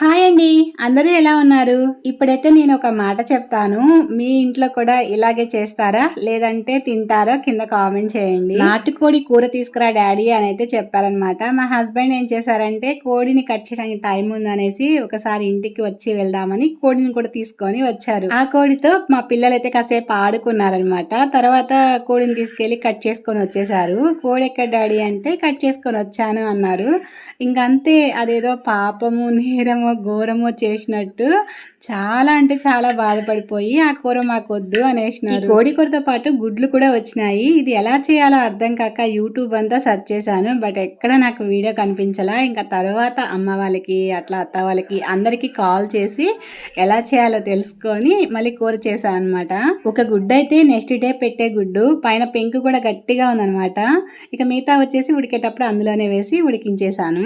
Hi అండి. అందరూ ఎలా ఉన్నారు? ఇప్పుడైతే నేను ఒక మాట చెప్తాను. మీ ఇంట్లో కూడా ఇలాగే చేస్తారా? లేదంటే తింటారో కింద కామెంట్ చేయండి. నాటుకోడి కూర తీసుకురా డాడీ అని అయితే చెప్పారనమాట. మా హస్బెండ్ ఏం చేశారంటే కోడిని కట్ చేయడానికి టైం ఉందనేసి ఒకసారి ఇంటికి వచ్చి వెళ్దామని కోడిని కూడా తీసుకొని వచ్చారు. ఆ కోడితో మా పిల్లలైతే కాసేపు ఆడుకున్నారనమాట. తర్వాత కోడిని తీసుకెళ్లి కట్ చేసుకొని వచ్చేసారు. కోడి ఎక్కడ డాడీ అంటే కట్ చేసుకొని వచ్చాను అన్నారు. ఇంకంతే అదేదో పాపము నేరము ఘోరమో చేసినట్టు చాలా అంటే చాలా బాధపడిపోయి ఆ కూర మాకొద్దు అనేసినారు. కోడి కూరతో పాటు గుడ్లు కూడా వచ్చినాయి. ఇది ఎలా చేయాలో అర్థం కాక యూట్యూబ్ అంతా సెర్చ్ చేశాను. బట్ ఎక్కడ నాకు వీడియో కనిపించలా. ఇంకా తర్వాత అమ్మ వాళ్ళకి అట్లా అత్త వాళ్ళకి అందరికి కాల్ చేసి ఎలా చేయాలో తెలుసుకొని మళ్ళీ కూర చేశాను అనమాట. ఒక గుడ్డు అయితే నెక్స్ట్ డే పెట్టే గుడ్డు, పైన పెంకు కూడా గట్టిగా ఉందనమాట. ఇక మిగతా వచ్చేసి ఉడికేటప్పుడు అందులోనే వేసి ఉడికించేసాను.